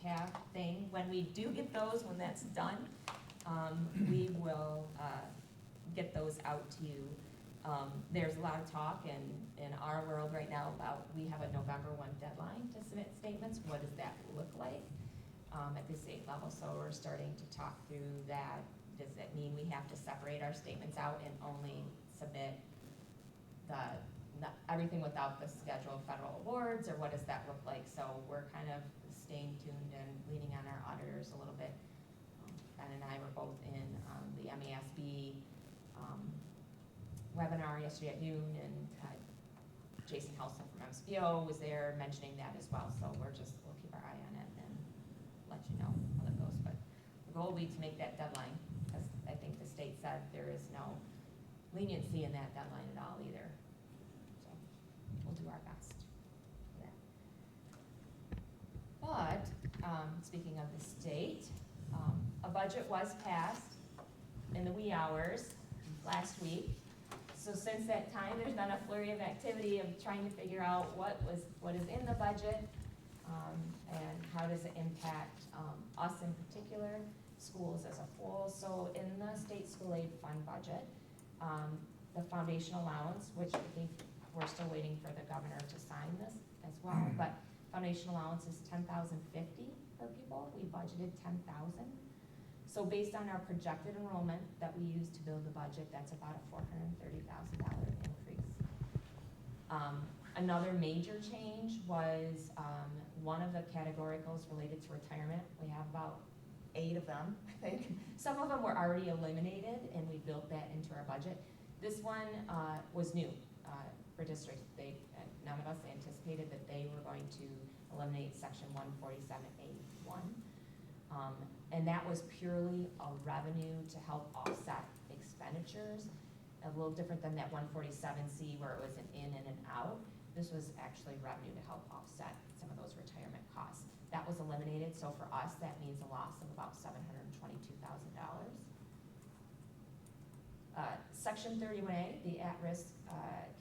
have thing. When we do get those, when that's done, we will get those out to you. There's a lot of talk in our world right now about, we have a November 1 deadline to submit statements. What does that look like at the state level? So we're starting to talk through that. Does it mean we have to separate our statements out and only submit everything without the schedule of federal awards, or what does that look like? So we're kind of staying tuned and leaning on our auditors a little bit. Ben and I were both in the MASB webinar yesterday at noon, and Jason Helson from MSBO was there mentioning that as well. So we'll keep our eye on it and let you know how that goes. But the goal will be to make that deadline, because I think the state said there is no leniency in that deadline at all either. So we'll do our best for that. But speaking of the state, a budget was passed in the wee hours last week. So since that time, there's been a flurry of activity of trying to figure out what is in the budget, and how does it impact us in particular, schools as a whole. So in the state school aid fund budget, the foundation allowance, which I think we're still waiting for the governor to sign this as well, but foundation allowance is $10,050 per pupil. We budgeted $10,000. So based on our projected enrollment that we use to build the budget, that's about a $430,000 increase. Another major change was one of the categoricals related to retirement. We have about 8 of them, I think. Some of them were already eliminated, and we built that into our budget. This one was new for districts. None of us anticipated that they were going to eliminate section 147A1. And that was purely a revenue to help offset expenditures, a little different than that 147C where it was an in and an out. This was actually revenue to help offset some of those retirement costs. That was eliminated, so for us, that means a loss of about $722,000. Section 31A, the at-risk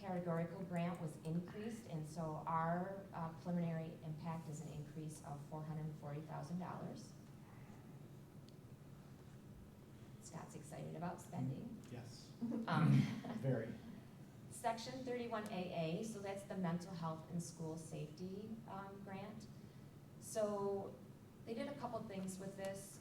categorical grant, was increased, and so our preliminary impact is an increase of $440,000. Scott's excited about spending. Yes, very. Section 31AA, so that's the mental health and school safety grant. So they did a couple things with this.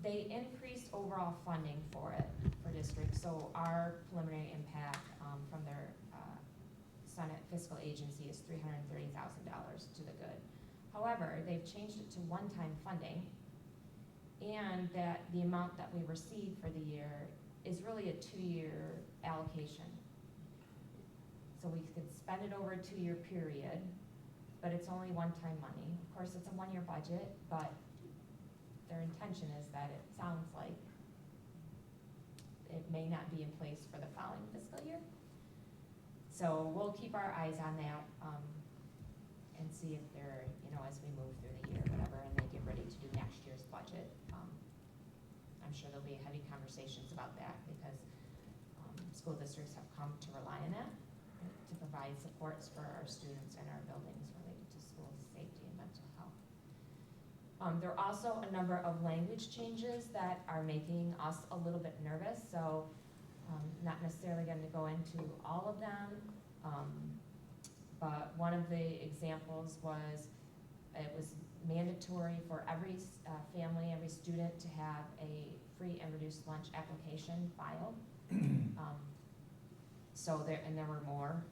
They increased overall funding for it for districts. So our preliminary impact from their Senate fiscal agency is $330,000 to the good. However, they've changed it to one-time funding, and that the amount that we receive for the year is really a 2-year allocation. So we could spend it over a 2-year period, but it's only one-time money. Of course, it's a 1-year budget, but their intention is that it sounds like it may not be in place for the following fiscal year. So we'll keep our eyes on that and see if they're, as we move through the year, whatever, and they get ready to do next year's budget. I'm sure there'll be heavy conversations about that, because school districts have come to rely on that to provide supports for our students and our buildings related to school safety and mental health. There are also a number of language changes that are making us a little bit nervous, so not necessarily going to go into all of them, but one of the examples was it was mandatory for every family, every student to have a free and reduced lunch application filed. There were more.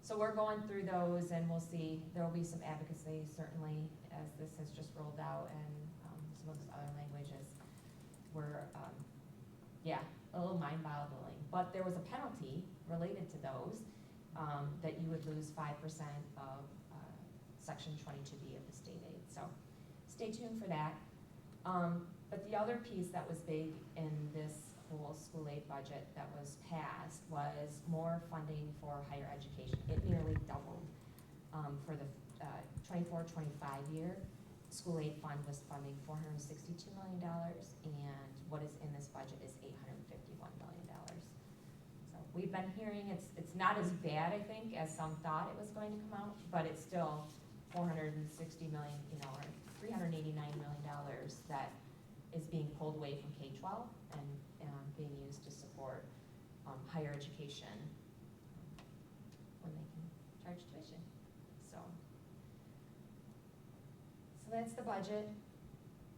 So we're going through those, and we'll see. There will be some advocacy, certainly, as this has just rolled out, and some of those other languages were, a little mind-boggling. But there was a penalty related to those, that you would lose 5% of Section 22B of the state aid. So stay tuned for that. But the other piece that was big in this whole school aid budget that was passed was more funding for higher education. It nearly doubled for the 24-25 year. School aid fund was funding $462 million, and what is in this budget is $851 million. So we've been hearing it's not as bad, I think, as some thought it was going to come out, but it's still $460 million, or $389 million that is being pulled away from K-12 and being used to support higher education when they can charge tuition. So that's the budget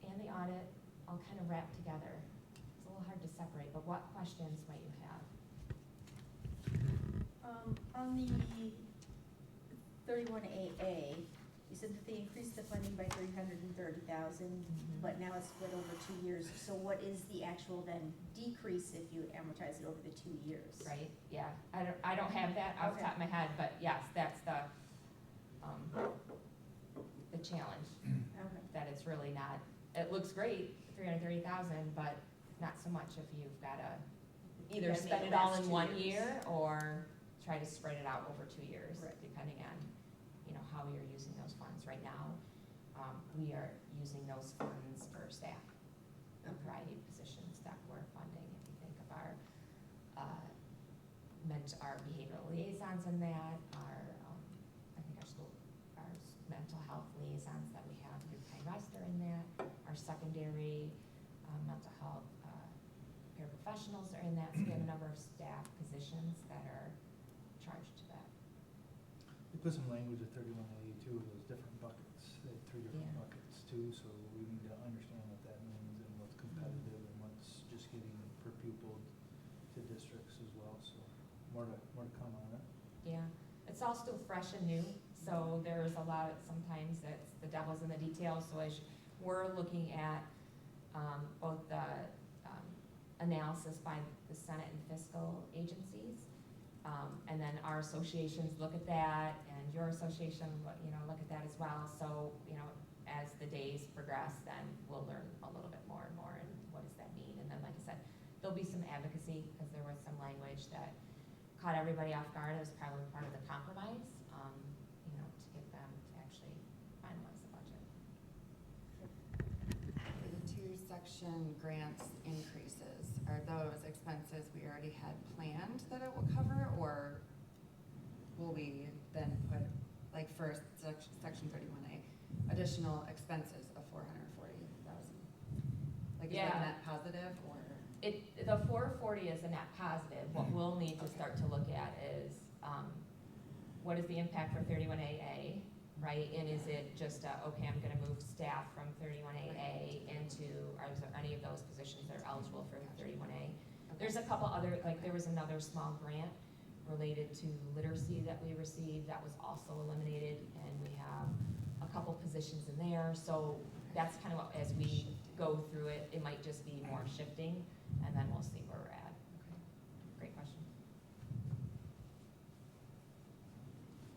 and the audit all kind of wrapped together. It's a little hard to separate, but what questions might you have? On the 31AA, you said that they increased the funding by 330,000, but now it's split over 2 years. So what is the actual then decrease if you amortize it over the 2 years? Right, yeah, I don't have that off the top of my head, but yes, that's the challenge, Okay. that it's really not, it looks great, 330,000, but not so much if you've gotta either gotta spend make it it all last in 2 one years. year or try to spread it out over 2 years, Right. depending on, how you're using those funds. Right now, we are using those funds for staff, a variety of positions that we're funding. If you think of our our behavioral liaisons in that, our mental health liaisons that we have through Pine Rest are in that, our secondary mental health paraprofessionals are in that, so we have a number of staff positions that are charged to that. We put some language at 31A too, those different buckets, they have 3 different Yeah. buckets too, so we need to understand what that means and what's competitive and what's just getting per pupil to districts as well, so more to come on it. Yeah, it's all still fresh and new, so there's a lot, sometimes it's the devil's in the details, so as we're looking at both the analysis by the Senate and fiscal agencies, and then our associations look at that, and your association, look at that as well, so, as the days progress, then we'll learn a little bit more and more, and what does that mean, and then, like I said, there'll be some advocacy, because there was some language that caught everybody off guard. It was probably part of the compromise, to get them to actually finalize the budget. For the 2-section grants increases, are those expenses we already had planned that it will cover, or will we then put, like for section 31A, additional expenses of 440,000? Like, is that Yeah. net positive, or? The 440 is a net positive. What we'll need to start to look at is, what is the impact for 31AA, right? And is it just, okay, I'm gonna move staff from 31AA into, are there any of those positions that are eligible for 31A? There's a couple other, like there was another small grant related to literacy that we received that was also eliminated, and we have a couple positions in there. So that's kind of what, as we go through it, it might just be more shifting, and then we'll see where we're at. Okay. Great question.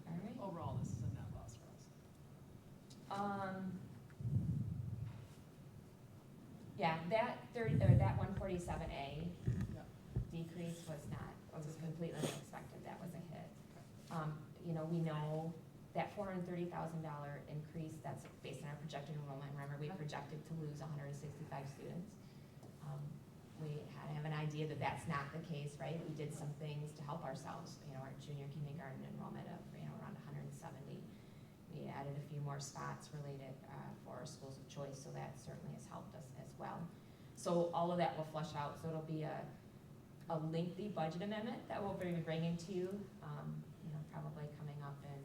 All right. Overall, this is a net loss for us. Yeah, that 147A Yeah. decrease was completely unexpected. That was a hit. We know that $430,000 increase, that's based on our projected enrollment. Remember, we projected to lose 165 students. We have an idea that that's not the case, right? We did some things to help ourselves, our junior kindergarten enrollment of, around 170. We added a few more spots related for our schools of choice, so that certainly has helped us as well. So all of that will flush out, so it'll be a lengthy budget amendment that we'll be bringing to you, probably coming up in,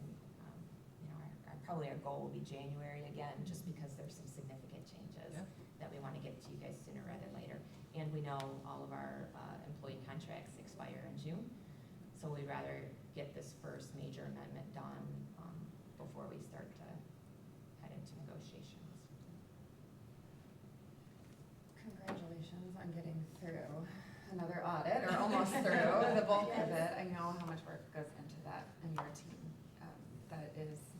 probably our goal will be January again, just because there's some significant changes that we want to get to you guys sooner rather than later. And we know all of our employee contracts expire in June, so we'd rather get this first major amendment done before we start to head into negotiations. Congratulations on getting through another audit, or almost through the bulk of it. I know how much work goes into that and your team. That is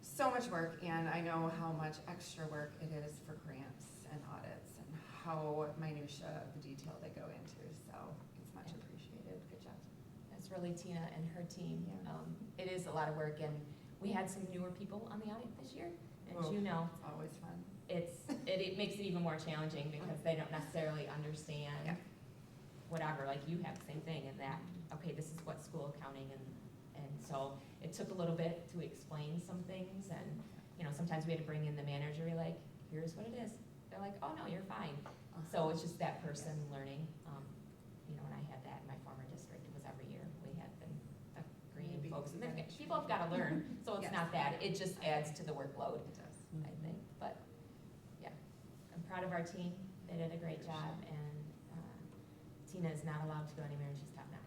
so much work, and I know how much extra work it is for grants and audits, and how minutia of the detail they go into, so it's much appreciated. Good job. That's really Tina and her team. Yeah. It is a lot of work, and we had some newer people on the audit this year, and Oh. it's Always fun. it makes it even more challenging because they don't necessarily understand Yeah. whatever, like you have the same thing, and that, okay, this is what school accounting and And so it took a little bit to explain some things, and, you know, sometimes we had to bring in the manager, we're like, here's what it is. They're like, oh, no, you're fine. So it's just that person learning. You know, when I had that in my former district, it was every year. We had the green Maybe folks, and then eventually. people have got to learn, so it's Yes. not that. It just adds to the workload, It does. I think. But, yeah, I'm proud of our team. They did a great job, and Tina is not allowed to go anywhere, and she's top notch.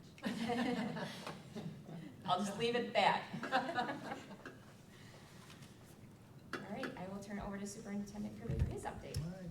I'll just leave it at that. All right, I will turn it over to Superintendent Kirby for his update. All right,